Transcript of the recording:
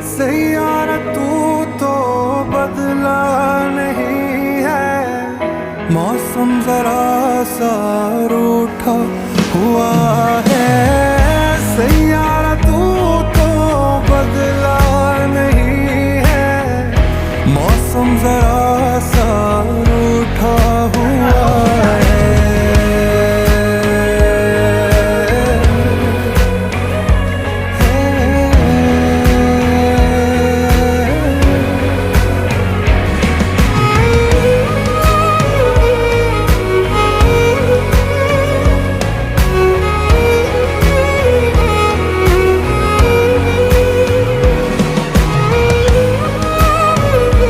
सैयारा तू तो बदला नहीं है, मौसम जरा सा रूठा हुआ